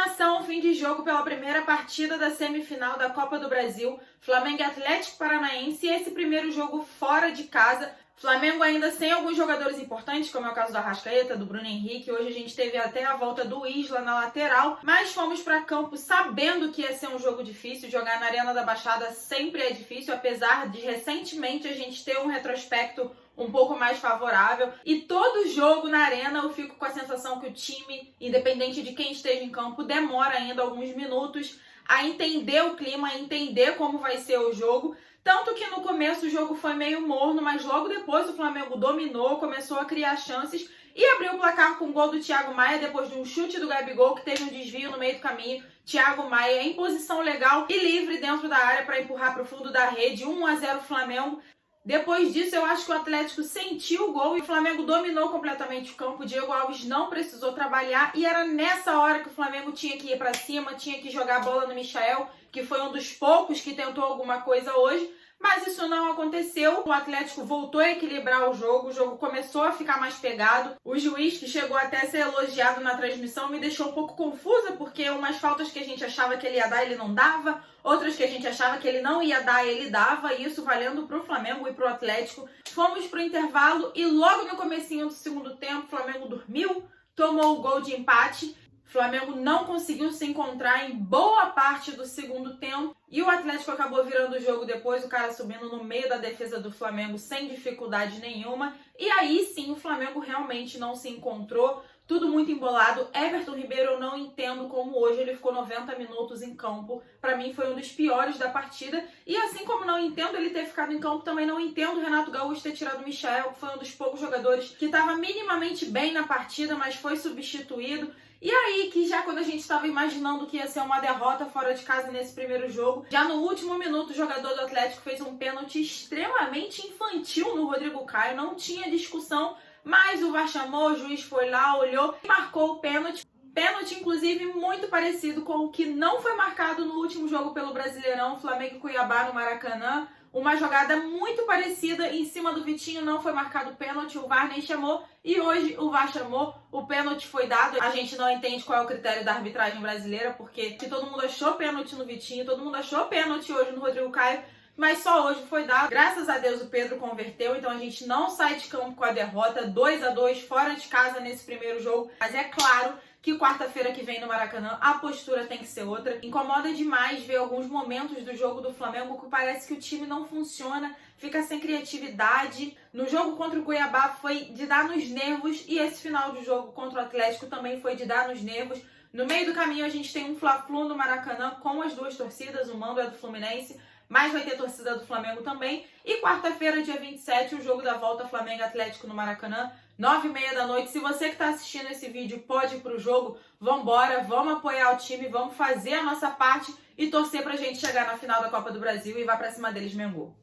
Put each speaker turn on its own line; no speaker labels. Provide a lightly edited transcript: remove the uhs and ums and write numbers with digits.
eliminação, fim de jogo pela primeira partida da semifinal da Copa do Brasil, Flamengo e Atlético Paranaense, e esse primeiro jogo fora de casa. Flamengo ainda sem alguns jogadores importantes, como é o caso do Arrascaeta, do Bruno Henrique. Hoje a gente teve até a volta do Isla na lateral, mas fomos para campo sabendo que ia ser um jogo difícil. Jogar na Arena da Baixada sempre é difícil, apesar de recentemente a gente ter um retrospecto um pouco mais favorável. E todo jogo na Arena eu fico com a sensação que o time, independente de quem esteja em campo, demora ainda alguns minutos a entender o clima, a entender como vai ser o jogo. Tanto que no começo o jogo foi meio morno, mas logo depois o Flamengo dominou, começou a criar chances e abriu o placar com o gol do Thiago Maia depois de um chute do Gabigol que teve um desvio no meio do caminho. Thiago Maia em posição legal e livre dentro da área para empurrar para o fundo da rede, 1-0 Flamengo. Depois disso, eu acho que o Atlético sentiu o gol e o Flamengo dominou completamente o campo. O Diego Alves não precisou trabalhar e era nessa hora que o Flamengo tinha que ir para cima, tinha que jogar a bola no Michael, que foi um dos poucos que tentou alguma coisa hoje, mas isso não aconteceu. O Atlético voltou a equilibrar o jogo começou a ficar mais pegado. O juiz, que chegou até a ser elogiado na transmissão, me deixou um pouco confusa, porque umas faltas que a gente achava que ele ia dar, ele não dava, outras que a gente achava que ele não ia dar, ele dava, e isso valendo pro Flamengo e pro Atlético. Fomos pro intervalo e logo no comecinho do segundo tempo, o Flamengo dormiu, tomou o gol de empate. O Flamengo não conseguiu se encontrar em boa parte do segundo tempo e o Atlético acabou virando o jogo depois, o cara subindo no meio da defesa do Flamengo sem dificuldade nenhuma. E aí sim o Flamengo realmente não se encontrou, tudo muito embolado. Everton Ribeiro, eu não entendo como hoje ele ficou 90 minutos em campo. Para mim foi um dos piores da partida. E assim como não entendo ele ter ficado em campo, também não entendo o Renato Gaúcho ter tirado o Michael, que foi um dos poucos jogadores que estava minimamente bem na partida, mas foi substituído. E aí, que já quando a gente estava imaginando que ia ser uma derrota fora de casa nesse primeiro jogo, já no último minuto o jogador do Atlético fez um pênalti extremamente infantil no Rodrigo Caio, não tinha discussão, mas o VAR chamou, o juiz foi lá, olhou e marcou o pênalti. Pênalti, inclusive, muito parecido com o que não foi marcado no último jogo pelo Brasileirão, Flamengo e Cuiabá no Maracanã. Uma jogada muito parecida em cima do Vitinho, não foi marcado pênalti, o VAR nem chamou. E hoje o VAR chamou, o pênalti foi dado. A gente não entende qual é o critério da arbitragem brasileira, porque todo mundo achou pênalti no Vitinho, todo mundo achou pênalti hoje no Rodrigo Caio, mas só hoje foi dado. Graças a Deus o Pedro converteu, então a gente não sai de campo com a derrota, 2-2 fora de casa nesse primeiro jogo. Mas é claro que quarta-feira que vem no Maracanã a postura tem que ser outra. Incomoda demais ver alguns momentos do jogo do Flamengo que parece que o time não funciona, fica sem criatividade. No jogo contra o Cuiabá foi de dar nos nervos e esse final de jogo contra o Atlético também foi de dar nos nervos. No meio do caminho a gente tem um Fla-Flu no Maracanã com as duas torcidas, o mando é do Fluminense, mas vai ter torcida do Flamengo também. E quarta-feira, dia 27, o jogo da volta Flamengo Atlético no Maracanã, 9h30 da noite. Se você que está assistindo esse vídeo pode ir pro jogo, vambora, vamos apoiar o time, vamos fazer a nossa parte e torcer pra gente chegar na final da Copa do Brasil e vá pra cima deles, Mengu.